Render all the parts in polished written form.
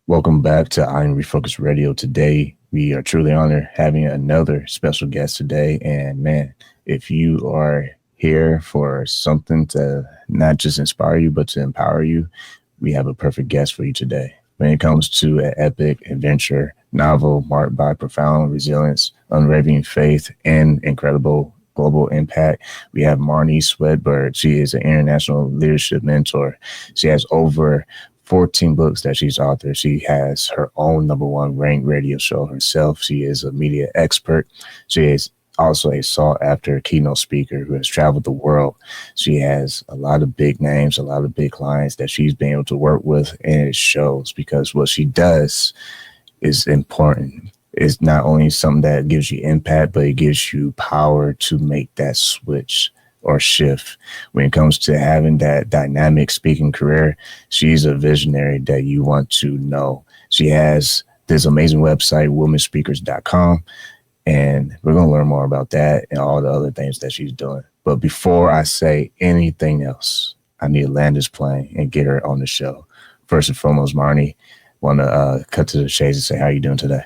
Welcome back to Refocused Radio. Today, we are truly honored having another special guest today. And man, if you are here for something to not just inspire you, but to empower you, we have a perfect guest for you today. When it comes to an epic adventure novel marked by profound resilience, unwavering faith, and incredible global impact, we have Marnie Swedberg. She is an international leadership mentor. She has over 14 books that she's authored. She has her own #1 ranked radio show herself. She is a media expert. She is also a sought-after keynote speaker who has traveled the world. She has a lot of big names, a lot of big clients that she's been able to work with, and it shows because what she does is important. It's not only something that gives you impact, but it gives you power to make that switch or shift. When it comes to having that dynamic speaking career, she's a visionary that you want to know. She has this amazing website, womenspeakers.com, and we're going to learn more about that and all the other things that she's doing. But before I say anything else, I need to land this plane and get her on the show. First and foremost, Marnie, want to cut to the chase and say, how are you doing today?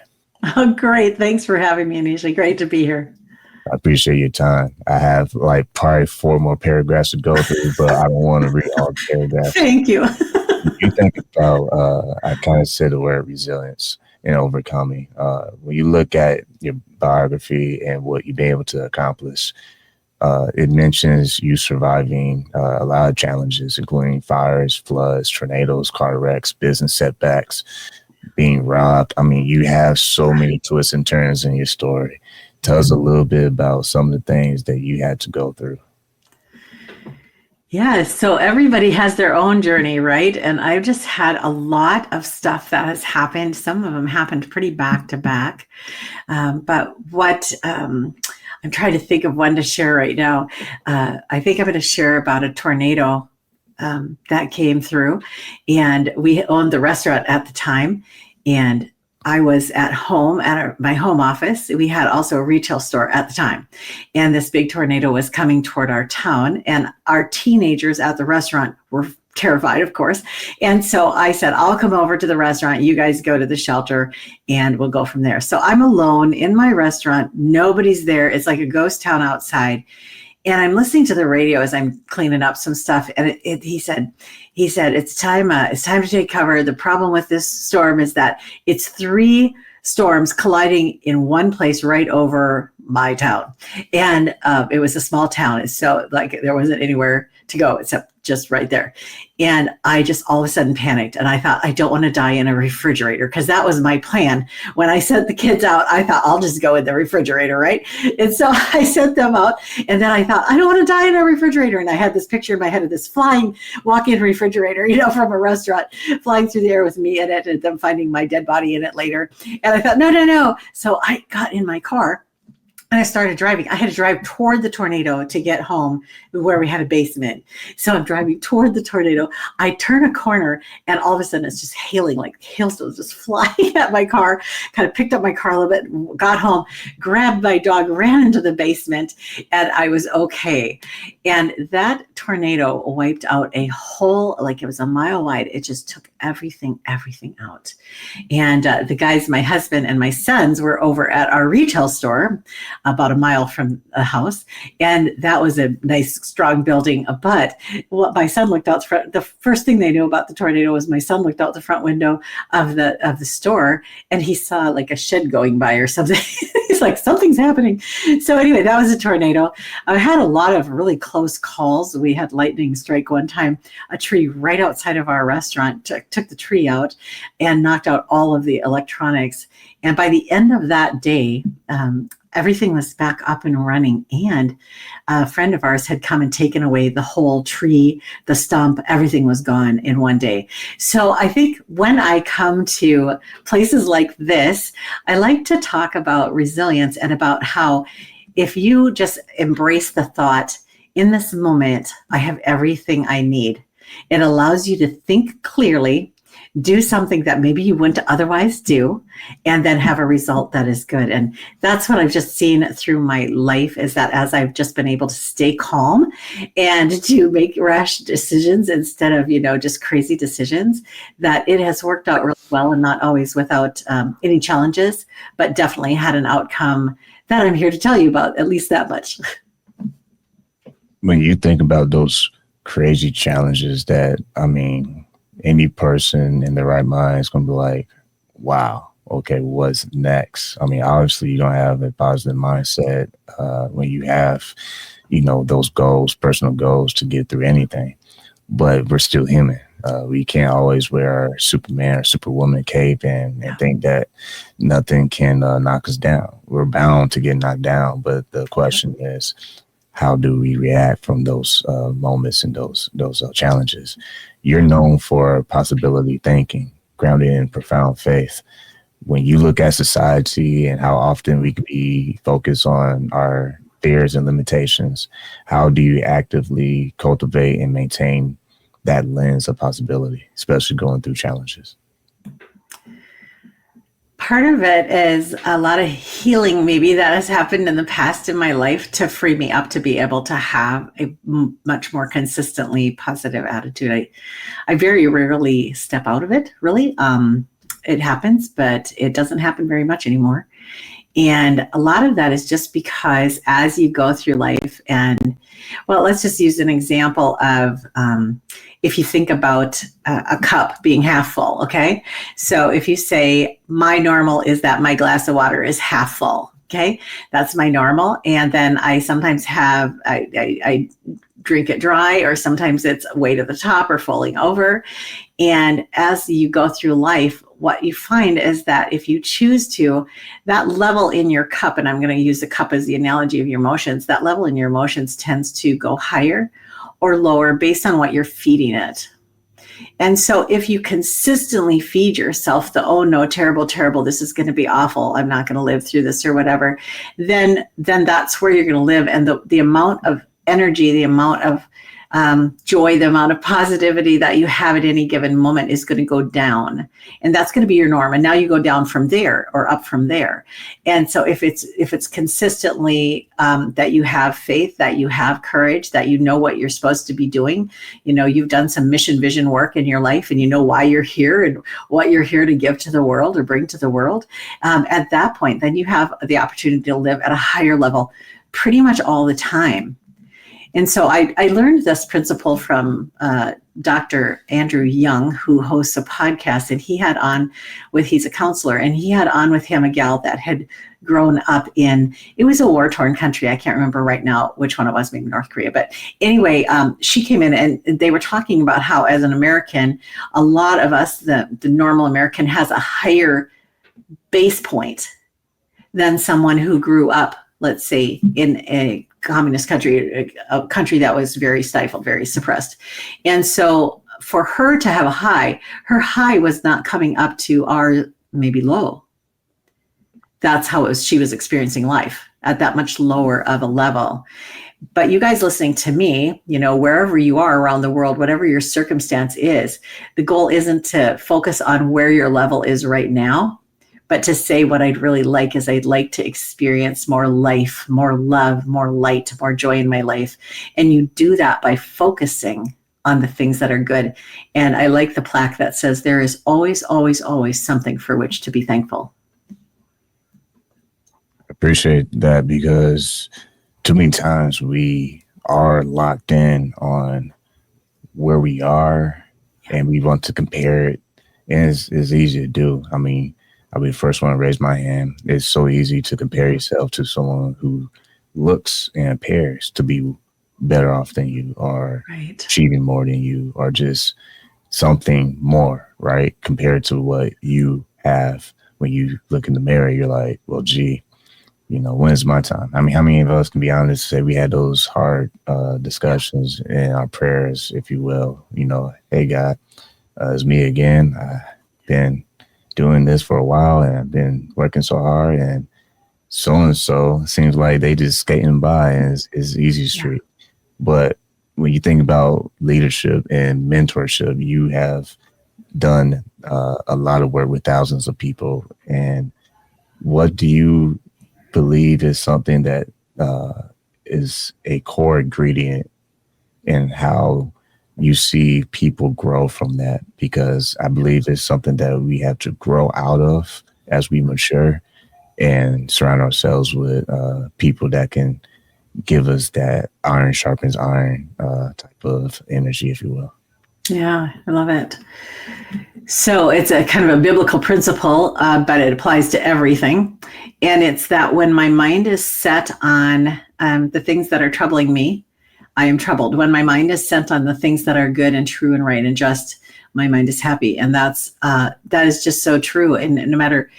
Oh, great. Thanks for having me, Anisha. Great to be here. I appreciate your time. I have probably 4 more paragraphs to go through, but I don't want to read all the paragraphs. Thank you. You think about, I kind of said the word resilience and overcoming. When you look at your biography and what you've been able to accomplish, it mentions you surviving a lot of challenges, including fires, floods, tornadoes, car wrecks, business setbacks, being robbed. I mean, you have so many twists and turns in your story. Tell us a little bit about some of the things that you had to go through. Yeah, so everybody has their own journey, right? And I've just had a lot of stuff that has happened. Some of them happened pretty back to back. But what I'm trying to think of one to share right now. I think I'm going to share about a tornado that came through. And we owned the restaurant at the time. And I was at home at my home office. We had also a retail store at the time. And this big tornado was coming toward our town. And our teenagers at the restaurant were terrified, of course. And so I said, I'll come over to the restaurant. You guys go to the shelter and we'll go from there. So I'm alone in my restaurant. Nobody's there. It's like a ghost town outside. And I'm listening to the radio as I'm cleaning up some stuff. And he said, it's time to take cover. The problem with this storm is that it's 3 storms colliding in one place right over my town. And it was a small town. So there wasn't anywhere to go except just right there. And I just all of a sudden panicked. And I thought, I don't want to die in a refrigerator, because that was my plan. When I sent the kids out, I thought, I'll just go in the refrigerator, right? And so I sent them out. And then I thought, I don't want to die in a refrigerator. And I had this picture in my head of this flying walk-in refrigerator, from a restaurant flying through the air with me in it and them finding my dead body in it later. And I thought, no. So I got in my car. And I started driving. I had to drive toward the tornado to get home where we had a basement. So I'm driving toward the tornado. I turn a corner and all of a sudden it's just hailing, like hailstones just flying at my car. Kind of picked up my car a little bit, got home, grabbed my dog, ran into the basement, and I was okay. And that tornado wiped out a whole, like it was a mile wide. It just took everything out. And the guys, my husband and my sons, were over at our retail store about a mile from the house. And that was a nice, strong building. But what my son looked out front, the first thing they knew about the tornado was my son looked out the front window of the store and he saw like a shed going by or something. He's like, something's happening. So anyway, that was a tornado. I had a lot of really close calls. We had lightning strike one time. A tree right outside of our restaurant took the tree out and knocked out all of the electronics. And by the end of that day, everything was back up and running. And a friend of ours had come and taken away the whole tree, the stump, everything was gone in one day. So I think when I come to places like this, I like to talk about resilience and about how if you just embrace the thought, in this moment, I have everything I need. It allows you to think clearly. do something that maybe you wouldn't otherwise do, and then have a result that is good. And that's what I've just seen through my life, is that as I've just been able to stay calm and to make rash decisions instead of, just crazy decisions, that it has worked out really well, and not always without any challenges, but definitely had an outcome that I'm here to tell you about, at least that much. When you think about those crazy challenges that, any person in their right mind is going to be like, wow, okay, what's next? Obviously you don't have a positive mindset when you have, those goals, personal goals to get through anything, but we're still human. We can't always wear our Superman or Superwoman cape and think that nothing can knock us down. We're bound to get knocked down, but the question is, how do we react from those moments and those challenges? You're known for possibility thinking, grounded in profound faith. When you look at society and how often we could be focused on our fears and limitations, how do you actively cultivate and maintain that lens of possibility, especially going through challenges? Part of it is a lot of healing maybe that has happened in the past in my life to free me up to be able to have a much more consistently positive attitude. I very rarely step out of it, really. It happens, but it doesn't happen very much anymore. And a lot of that is just because as you go through life, and well, let's just use an example of if you think about a cup being half full, okay? So if you say, my normal is that my glass of water is half full, okay? That's my normal. And then I sometimes I drink it dry, or sometimes it's way to the top or falling over. And as you go through life, what you find is that if you choose to, that level in your cup, and I'm going to use the cup as the analogy of your emotions, that level in your emotions tends to go higher or lower based on what you're feeding it. And so if you consistently feed yourself the, oh no, terrible, terrible, this is going to be awful, I'm not going to live through this or whatever, then that's where you're going to live. And the amount of energy, the amount of joy, the amount of positivity that you have at any given moment is going to go down, and that's going to be your norm. And now you go down from there or up from there. And so if it's consistently that you have faith, that you have courage, that you know what you're supposed to be doing, you've done some mission vision work in your life, and you know why you're here and what you're here to give to the world or bring to the world, at that point, then you have the opportunity to live at a higher level pretty much all the time. And so I learned this principle from Dr. Andrew Young, who hosts a podcast, and he's a counselor, and he had on with him a gal that had grown up it was a war-torn country. I can't remember right now which one it was, maybe North Korea. But anyway, she came in and they were talking about how, as an American, a lot of us, the normal American, has a higher base point than someone who grew up, let's say, in a communist country, a country that was very stifled, very suppressed. And so for her to have her high was not coming up to our maybe low. That's how she was experiencing life, at that much lower of a level. But you guys listening to me, wherever you are around the world, whatever your circumstance is, the goal isn't to focus on where your level is right now, but to say what I'd really like is I'd like to experience more life, more love, more light, more joy in my life. And you do that by focusing on the things that are good. And I like the plaque that says there is always, always, always something for which to be thankful. Appreciate that, because too many times we are locked in on where we are and we want to compare it. And it's easy to do. I'll be the first one to raise my hand. It's so easy to compare yourself to someone who looks and appears to be better off than you, or achieving more than you, or just something more, right? Compared to what you have. When you look in the mirror, you're like, well, gee, when's my time? How many of us can be honest, say we had those hard discussions in our prayers, if you will, hey, God, it's me again. I've been doing this for a while and I've been working so hard, and so seems like they just skating by and it's easy street. But when you think about leadership and mentorship, you have done a lot of work with thousands of people. And what do you believe is something that is a core ingredient in how you see people grow from that? Because I believe it's something that we have to grow out of as we mature and surround ourselves with people that can give us that iron sharpens iron type of energy, if you will. Yeah, I love it. So it's a kind of a biblical principle, but it applies to everything. And it's that when my mind is set on the things that are troubling me, I am troubled. When my mind is set on the things that are good and true and right and just, my mind is happy. And that is just so true. And no matter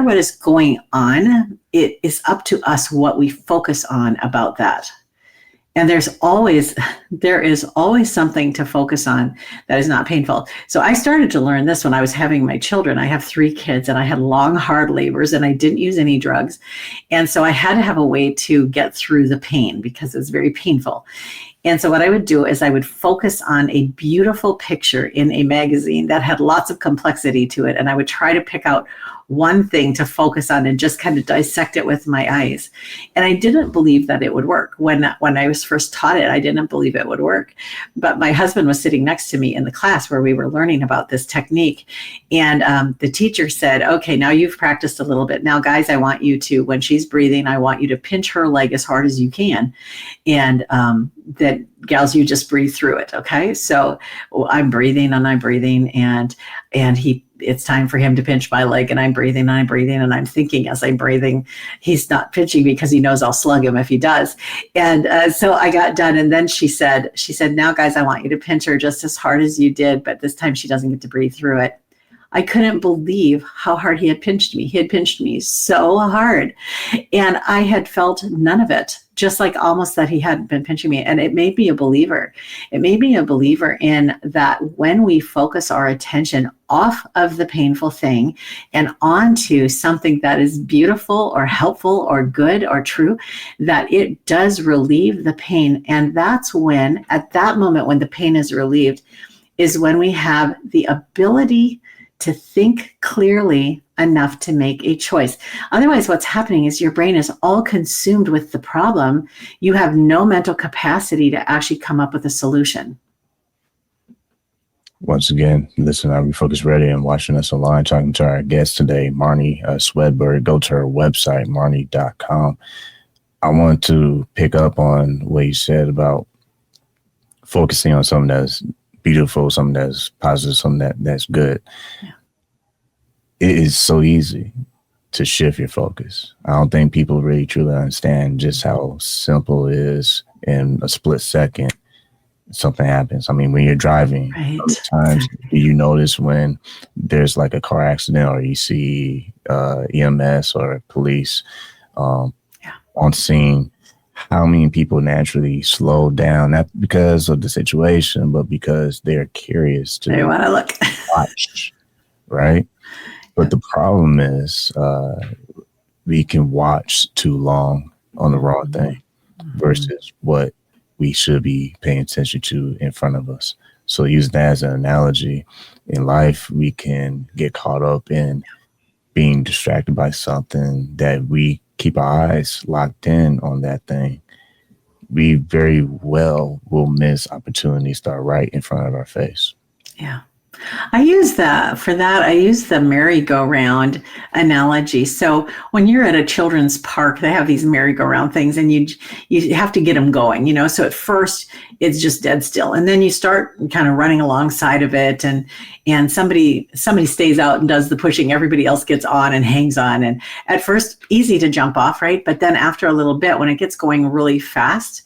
what is going on, it is up to us what we focus on about that. And there is always something to focus on that is not painful. So I started to learn this when I was having my children. I have 3 kids and I had long, hard labors and I didn't use any drugs. And so I had to have a way to get through the pain because it was very painful. And so what I would do is I would focus on a beautiful picture in a magazine that had lots of complexity to it. And I would try to pick out one thing to focus on and just kind of dissect it with my eyes. And I didn't believe that it would work. When I was first taught it, I didn't believe it would work. But my husband was sitting next to me in the class where we were learning about this technique. And the teacher said, okay, now you've practiced a little bit. Now, guys, I want you to, when she's breathing, I want you to pinch her leg as hard as you can. And that gals, you just breathe through it. Okay. So I'm breathing and it's time for him to pinch my leg, and I'm breathing and I'm thinking as I'm breathing, he's not pinching because he knows I'll slug him if he does. And so I got done. And then she said, now guys, I want you to pinch her just as hard as you did, but this time she doesn't get to breathe through it. I couldn't believe how hard he had pinched me. He had pinched me so hard, and I had felt none of it, just like almost that he hadn't been pinching me. And it made me a believer. It made me a believer in that when we focus our attention off of the painful thing and onto something that is beautiful or helpful or good or true, that it does relieve the pain. And that's when, at that moment when the pain is relieved, is when we have the ability to think clearly enough to make a choice. Otherwise, what's happening is your brain is all consumed with the problem. You have no mental capacity to actually come up with a solution. Once again, listen to Refocused Radio and watching us online, talking to our guest today, Marnie Swedberg. Go to her website, marnie.com. I want to pick up on what you said about focusing on something that's beautiful, something that's positive, something that's good. Yeah. It is so easy to shift your focus. I don't think people really truly understand just how simple it is. In a split second, something happens. I mean, when you're driving, right. Sometimes do you notice when there's like a car accident or you see EMS or police on scene, how many people naturally slow down, not because of the situation, but because they're curious to they want to look, watch, right? But the problem is we can watch too long on the wrong thing versus what we should be paying attention to in front of us. So using that as an analogy, in life, we can get caught up in being distracted by something that we keep our eyes locked in on that thing. We very well will miss opportunities that are right in front of our face. Yeah. I use the merry-go-round analogy. So when you're at a children's park, they have these merry-go-round things and you have to get them going, So at first it's just dead still. And then you start kind of running alongside of it and somebody stays out and does the pushing. Everybody else gets on and hangs on. And at first easy to jump off, right? But then after a little bit, when it gets going really fast,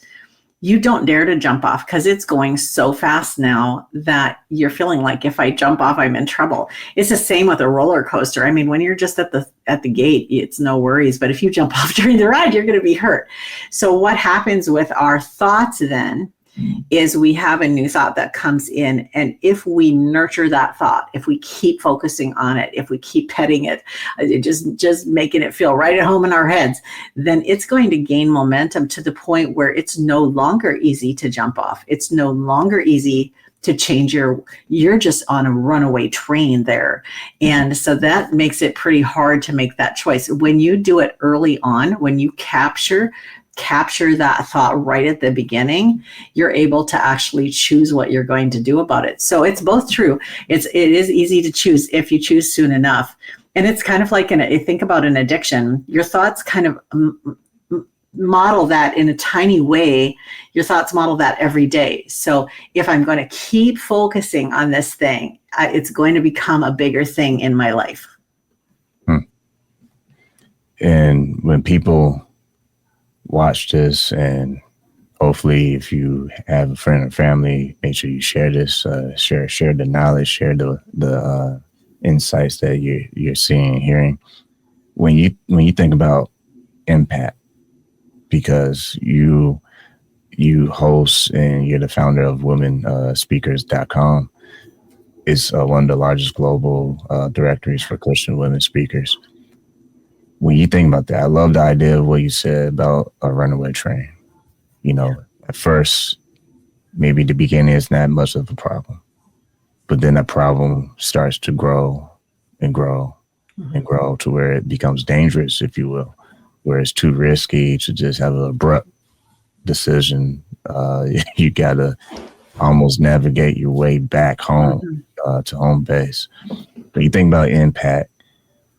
you don't dare to jump off because it's going so fast now that you're feeling like if I jump off, I'm in trouble. It's the same with a roller coaster. I mean, when you're just at the gate, it's no worries. But if you jump off during the ride, you're going to be hurt. So what happens with our thoughts then is we have a new thought that comes in. And if we nurture that thought, if we keep focusing on it, if we keep petting it, just making it feel right at home in our heads, then it's going to gain momentum to the point where it's no longer easy to jump off. It's no longer easy to change you're just on a runaway train there. And so that makes it pretty hard to make that choice. When you do it early on, when you capture that thought right at the beginning, you're able to actually choose what you're going to do about it. So it's both true. It is easy to choose if you choose soon enough. And it's kind of like, think about an addiction. Your thoughts kind of model that in a tiny way. Your thoughts model that every day. So if I'm going to keep focusing on this thing, it's going to become a bigger thing in my life. And when people watch this, and hopefully if you have a friend or family, make sure you share this, share the knowledge, share the insights that you're seeing and hearing. When you think about impact, because you host and you're the founder of womenspeakers.com. It's one of the largest global directories for Christian women speakers. When you think about that, I love the idea of what you said about a runaway train. At first, maybe the beginning is not much of a problem, but then that problem starts to grow and grow and grow to where it becomes dangerous, if you will, where it's too risky to just have an abrupt decision. You got to almost navigate your way back home to home base. When you think about impact,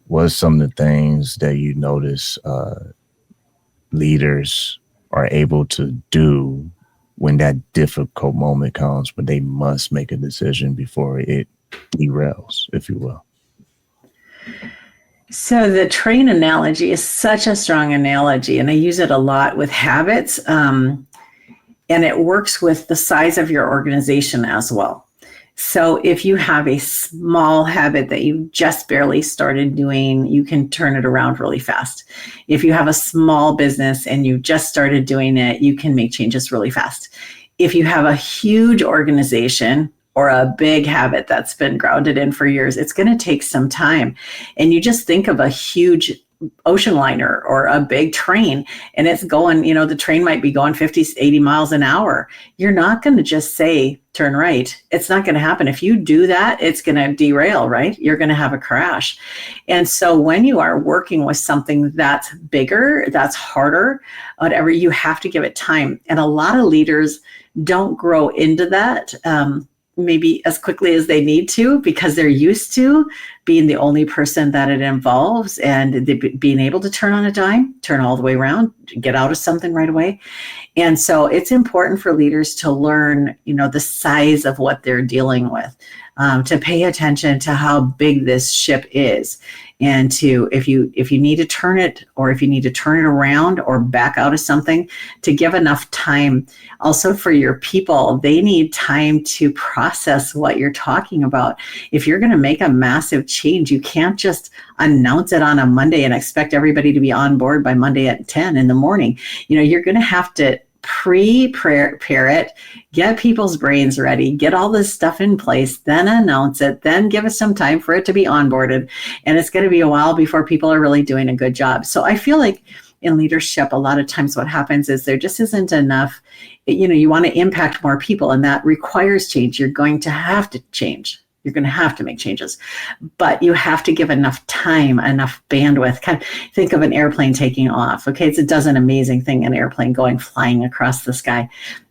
what's some of the things that you notice leaders are able to do when that difficult moment comes, when they must make a decision before it derails, if you will? So the train analogy is such a strong analogy, and I use it a lot with habits, and it works with the size of your organization as well. So if you have a small habit that you just barely started doing, you can turn it around really fast. If you have a small business and you just started doing it, you can make changes really fast. If you have a huge organization or a big habit that's been grounded in for years, it's going to take some time. And you just think of a huge ocean liner or a big train, and it's going, the train might be going 50, 80 miles an hour. You're not going to just say, turn right. It's not going to happen. If you do that, it's going to derail, right? You're going to have a crash. And so when you are working with something that's bigger, that's harder, whatever, you have to give it time. And a lot of leaders don't grow into that maybe as quickly as they need to, because they're used to being the only person that it involves, and being able to turn on a dime, turn all the way around, get out of something right away. And so it's important for leaders to learn, the size of what they're dealing with, to pay attention to how big this ship is. And to, if you need to turn it, or if you need to turn it around or back out of something, to give enough time. Also for your people, they need time to process what you're talking about. If you're going to make a massive change, you can't just announce it on a Monday and expect everybody to be on board by Monday at 10 in the morning. You're going to have to prepare it, get people's brains ready, get all this stuff in place, then announce it, then give us some time for it to be onboarded. And it's going to be a while before people are really doing a good job. So I feel like in leadership, a lot of times what happens is there just isn't enough. You want to impact more people, and that requires change. You're going to have to change. You're going to have to make changes, but you have to give enough time, enough bandwidth. Kind of think of an airplane taking off. Okay, it does an amazing thing, an airplane flying across the sky,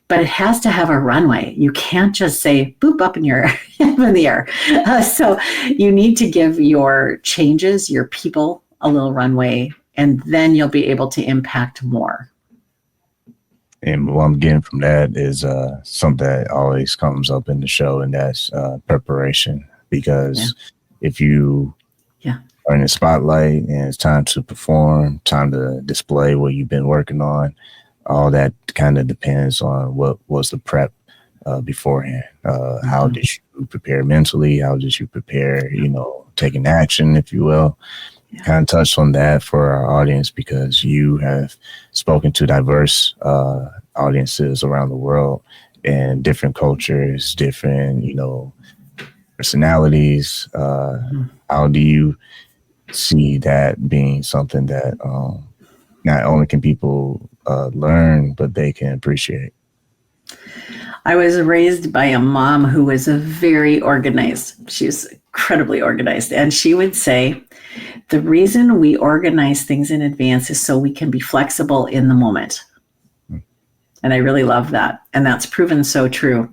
but it has to have a runway. You can't just say boop up in the air. So you need to give your changes, your people, a little runway, and then you'll be able to impact more. And what I'm getting from that is something that always comes up in the show, and that's preparation. Because if you are in the spotlight and it's time to perform, time to display what you've been working on, all that kind of depends on what was the prep beforehand. How did you prepare mentally? How did you prepare, taking action, if you will? Kind of touched on that for our audience, because you have spoken to diverse audiences around the world. and different cultures, different, personalities. How do you see that being something that not only can people learn, but they can appreciate? I was raised by a mom who was very organized. She was incredibly organized. And she would say, the reason we organize things in advance is so we can be flexible in the moment. And I really love that. And that's proven so true.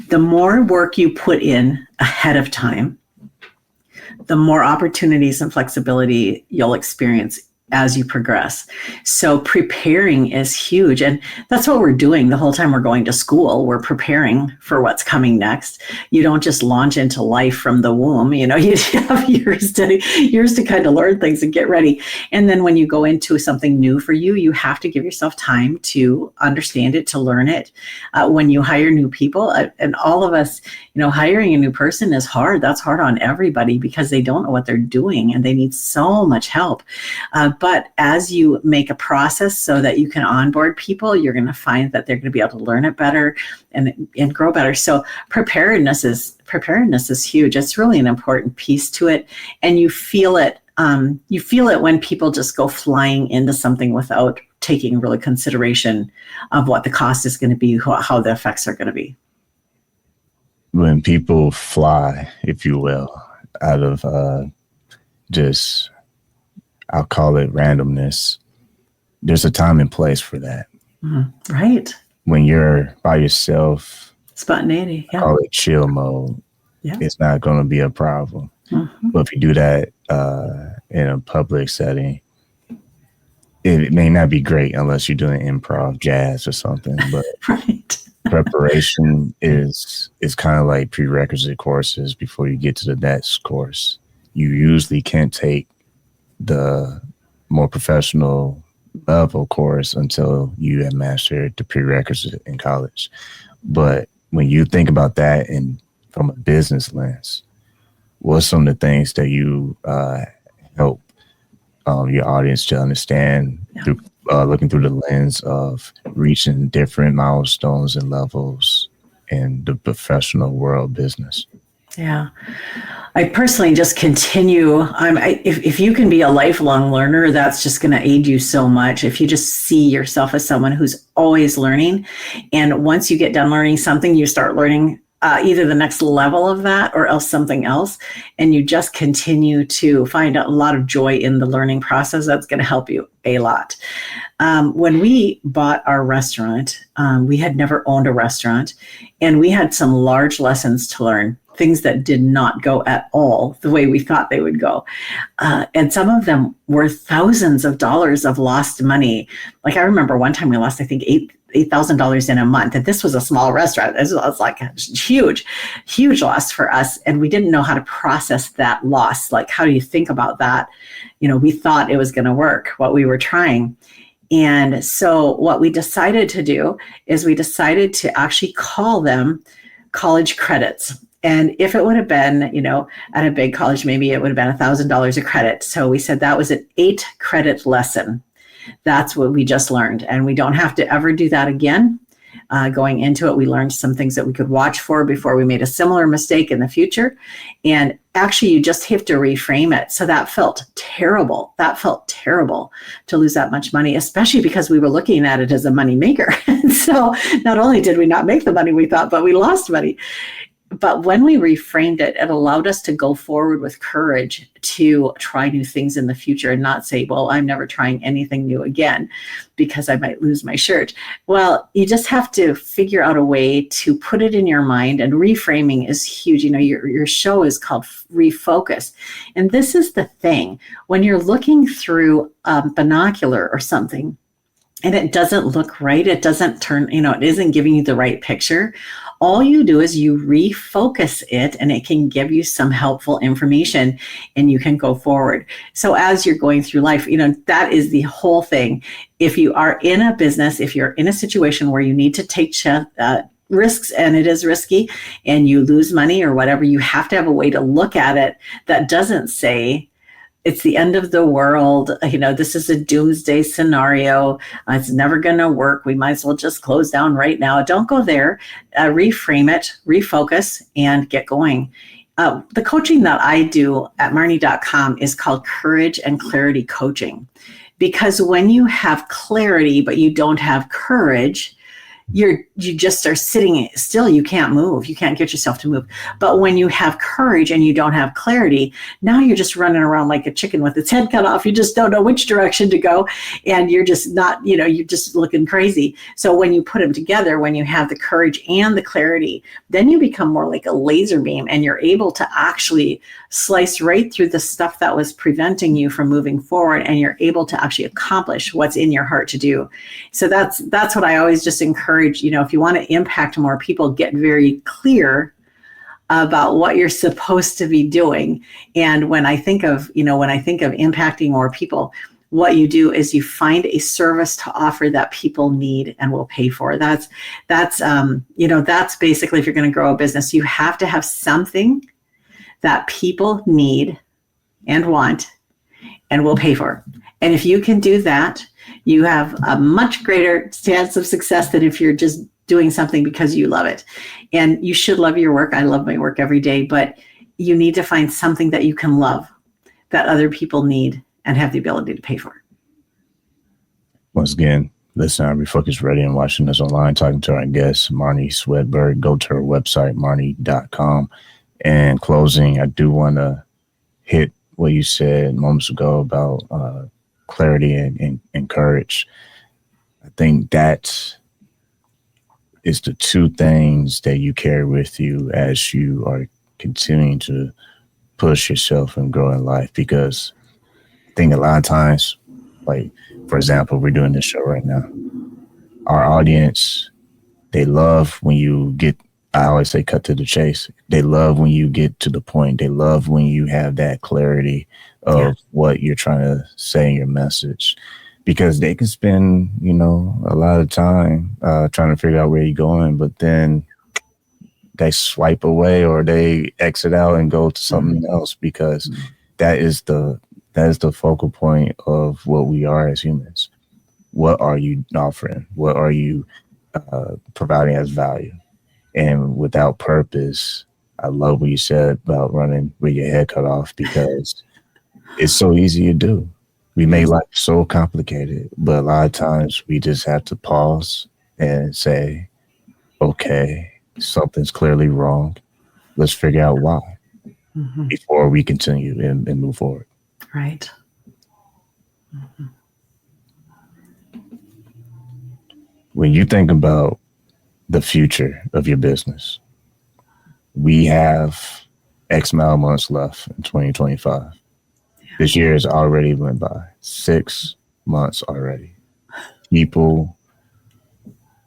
The more work you put in ahead of time, the more opportunities and flexibility you'll experience as you progress. So preparing is huge. And that's what we're doing the whole time we're going to school. We're preparing for what's coming next. You don't just launch into life from the womb. You have years to kind of learn things and get ready. And then when you go into something new for you, you have to give yourself time to understand it, to learn it. When you hire new people, and all of us, hiring a new person is hard. That's hard on everybody because they don't know what they're doing and they need so much help. But as you make a process so that you can onboard people, you're going to find that they're going to be able to learn it better and grow better. So preparedness is huge. It's really an important piece to it. And you feel it. You feel it when people just go flying into something without taking really consideration of what the cost is going to be, how the effects are going to be. When people fly, if you will, out of I'll call it randomness, there's a time and place for that. Right. When you're by yourself, spontaneity, yeah. Call it chill mode. Yeah. It's not going to be a problem. Mm-hmm. But if you do that in a public setting, it may not be great unless you're doing improv, jazz or something. But right. Preparation is kind of like prerequisite courses before you get to the next course. You usually can't take the more professional level course until you have mastered the prerequisite in college. But when you think about that from a business lens, what's some of the things that you help your audience to understand through looking through the lens of reaching different milestones and levels in the professional world business? Yeah. I personally just continue. If you can be a lifelong learner, that's just going to aid you so much. If you just see yourself as someone who's always learning, and once you get done learning something, you start learning either the next level of that or else something else, and you just continue to find a lot of joy in the learning process, that's going to help you a lot. When we bought our restaurant, we had never owned a restaurant, and we had some large lessons to learn. Things that did not go at all the way we thought they would go. And some of them were thousands of dollars of lost money. Like I remember one time we lost, I think, $8,000 in a month. And this was a small restaurant. It was like a huge loss for us. And we didn't know how to process that loss. Like, how do you think about that? We thought it was going to work, what we were trying. And so what we decided to do is we decided to actually call them college credits. And if it would have been, at a big college, maybe it would have been $1,000 a credit. So we said that was an 8-credit lesson. That's what we just learned. And we don't have to ever do that again. Going into it, we learned some things that we could watch for before we made a similar mistake in the future. And actually, you just have to reframe it. So that felt terrible. That felt terrible to lose that much money, especially because we were looking at it as a money maker. And so not only did we not make the money we thought, but we lost money. But when we reframed it, it allowed us to go forward with courage to try new things in the future and not say, well, I'm never trying anything new again because I might lose my shirt. Well, you just have to figure out a way to put it in your mind, and reframing is huge. Your show is called Refocus. And this is the thing. When you're looking through a binocular or something, and it doesn't look right, it doesn't turn, it isn't giving you the right picture, all you do is you refocus it, and it can give you some helpful information, and you can go forward. So as you're going through life, that is the whole thing. If you are in a business, if you're in a situation where you need to take risks, and it is risky, and you lose money or whatever, you have to have a way to look at it that doesn't say, it's the end of the world. This is a doomsday scenario. It's never going to work. We might as well just close down right now. Don't go there. Reframe it, refocus, and get going. The coaching that I do at Marnie.com is called Courage and Clarity Coaching. Because when you have clarity, but you don't have courage, you just are sitting still. You can't move. You can't get yourself to move. But when you have courage and you don't have clarity, now you're just running around like a chicken with its head cut off. You just don't know which direction to go. And you're just not, you're just looking crazy. So when you put them together, when you have the courage and the clarity, then you become more like a laser beam, and you're able to actually slice right through the stuff that was preventing you from moving forward. And you're able to actually accomplish what's in your heart to do. So that's what I always just encourage. If you want to impact more people, get very clear about what you're supposed to be doing. And when I think of impacting more people, what you do is you find a service to offer that people need and will pay for. That's basically, if you're going to grow a business, you have to have something that people need and want and will pay for. And if you can do that, you have a much greater chance of success than if you're just doing something because you love it. And you should love your work. I love my work every day, but you need to find something that you can love, that other people need and have the ability to pay for. Once again, listen, I'm Refocused Radio and watching us online, talking to our guest, Marnie Swedberg. Go to her website, Marnie.com. And closing, I do want to hit what you said moments ago about clarity and courage. I think that is the two things that you carry with you as you are continuing to push yourself and grow in life. Because I think a lot of times, like, for example, we're doing this show right now. Our audience, they love when you get, I always say, cut to the chase. They love when you get to the point. They love when you have that clarity of what you're trying to say in your message, because they can spend, a lot of time trying to figure out where you're going, but then they swipe away or they exit out and go to something else, because that is the focal point of what we are as humans. What are you offering? What are you providing as value? And without purpose, I love what you said about running with your head cut off, because it's so easy to do. We make life so complicated, but a lot of times we just have to pause and say, okay, something's clearly wrong. Let's figure out why before we continue and move forward. Right. When you think about the future of your business, we have X amount of months left in 2025. This year has already went by. 6 months already. People,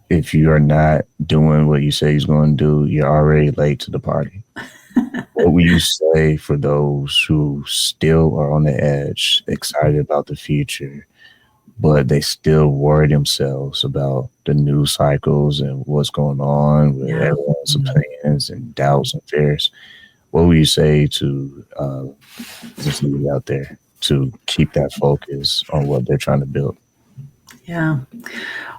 if you are not doing what you say you're going to do, you're already late to the party. What will you say for those who still are on the edge, excited about the future, but they still worry themselves about the news cycles and what's going on with everyone's opinions and doubts and fears? What would you say to just leave it out there to keep that focus on what they're trying to build? Yeah.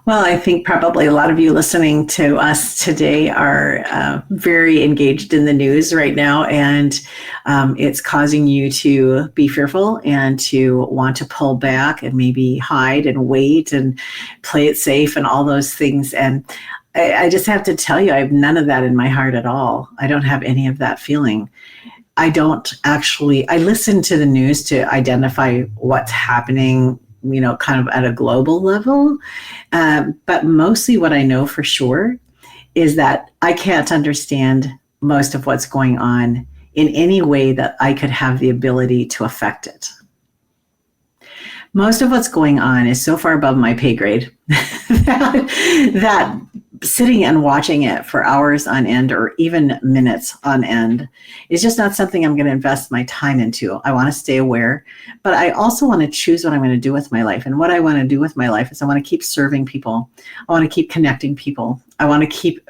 Well, I think probably a lot of you listening to us today are very engaged in the news right now, and it's causing you to be fearful and to want to pull back and maybe hide and wait and play it safe and all those things. And I just have to tell you, I have none of that in my heart at all. I don't have any of that feeling. I listen to the news to identify what's happening, kind of at a global level. But mostly what I know for sure is that I can't understand most of what's going on in any way that I could have the ability to affect it. Most of what's going on is so far above my pay grade that sitting and watching it for hours on end or even minutes on end is just not something I'm going to invest my time into. I want to stay aware, but I also want to choose what I'm going to do with my life. And what I want to do with my life is I want to keep serving people. I want to keep connecting people. I want to keep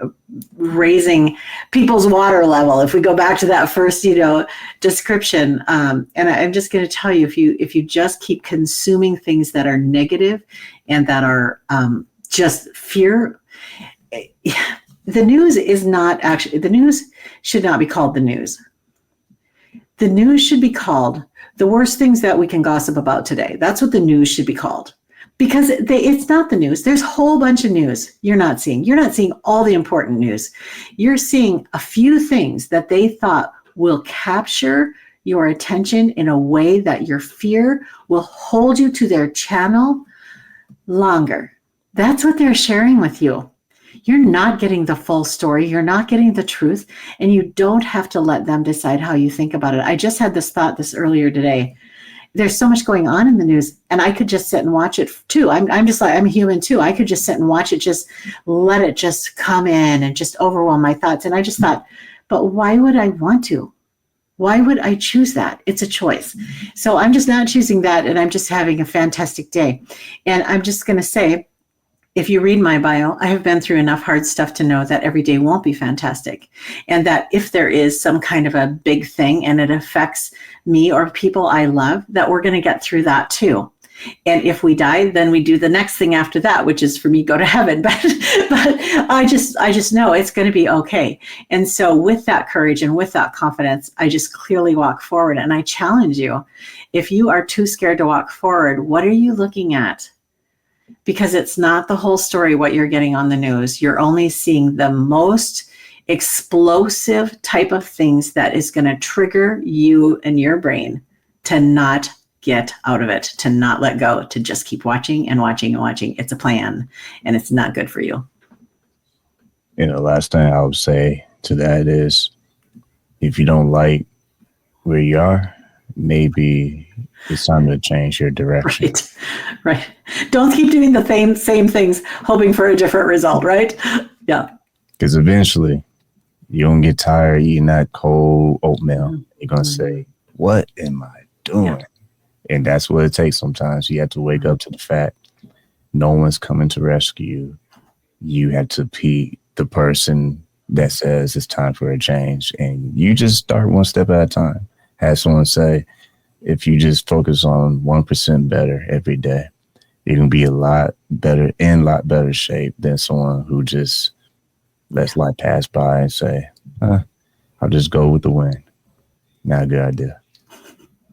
raising people's water level. If we go back to that first, description, and I'm just going to tell you, if you just keep consuming things that are negative and that are just fear, the news is not actually, the news should not be called the news. The news should be called the worst things that we can gossip about today. That's what the news should be called, because it's not the news. There's a whole bunch of news you're not seeing. You're not seeing all the important news. You're seeing a few things that they thought will capture your attention in a way that your fear will hold you to their channel longer. That's what they're sharing with you. You're not getting the full story. You're not getting the truth, and you don't have to let them decide how you think about it. I just had this thought earlier today. There's so much going on in the news, and I could just sit and watch it too. I'm just like, I'm human too. I could just sit and watch it, just let it just come in and just overwhelm my thoughts. And I just thought, but why would I want to? Why would I choose that? It's a choice. So I'm just not choosing that, and I'm just having a fantastic day. And I'm just going to say, if you read my bio, I have been through enough hard stuff to know that every day won't be fantastic. And that if there is some kind of a big thing and it affects me or people I love, that we're going to get through that too. And if we die, then we do the next thing after that, which is for me, go to heaven. But I just know it's going to be okay. And so with that courage and with that confidence, I just clearly walk forward. And I challenge you, if you are too scared to walk forward, what are you looking at? Because it's not the whole story what you're getting on the news. You're only seeing the most explosive type of things that is going to trigger you and your brain to not get out of it, to not let go, to just keep watching and watching and watching. It's a plan, and it's not good for you. The last thing I would say to that is, if you don't like where you are, maybe it's time to change your direction. Right. Don't keep doing the same things, hoping for a different result, right? Yeah. Because eventually you're going to get tired eating that cold oatmeal. Mm-hmm. You're going to say, what am I doing? Yeah. And that's what it takes sometimes. You have to wake up to the fact no one's coming to rescue you. You have to be the person that says it's time for a change. And you just start one step at a time. Have someone say, if you just focus on 1% better every day, you can be a lot better, in a lot better shape than someone who just lets life pass by and say, I'll just go with the wind. Not a good idea.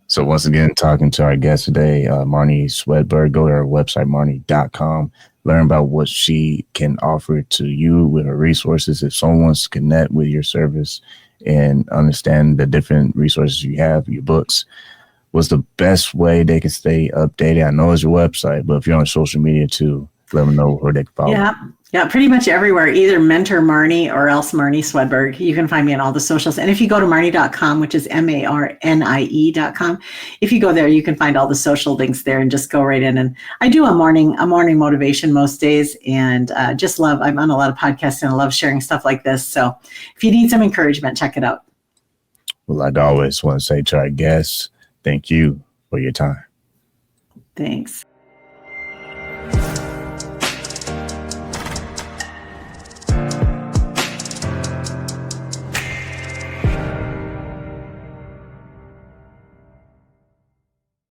So once again, talking to our guest today, Marnie Swedberg. Go to her website, Marnie.com. Learn about what she can offer to you with her resources. If someone wants to connect with your service and understand the different resources you have, your books, what's the best way they can stay updated? I know it's your website, but if you're on social media too, let them know where they can follow. Yeah, pretty much everywhere, either Mentor Marnie or else Marnie Swedberg. You can find me on all the socials. And if you go to Marnie.com, which is MARNIE.com, if you go there, you can find all the social links there and just go right in. And I do a morning motivation most days, and just love, I'm on a lot of podcasts and I love sharing stuff like this. So if you need some encouragement, check it out. Well, like I always want to say to our guests, thank you for your time. Thanks.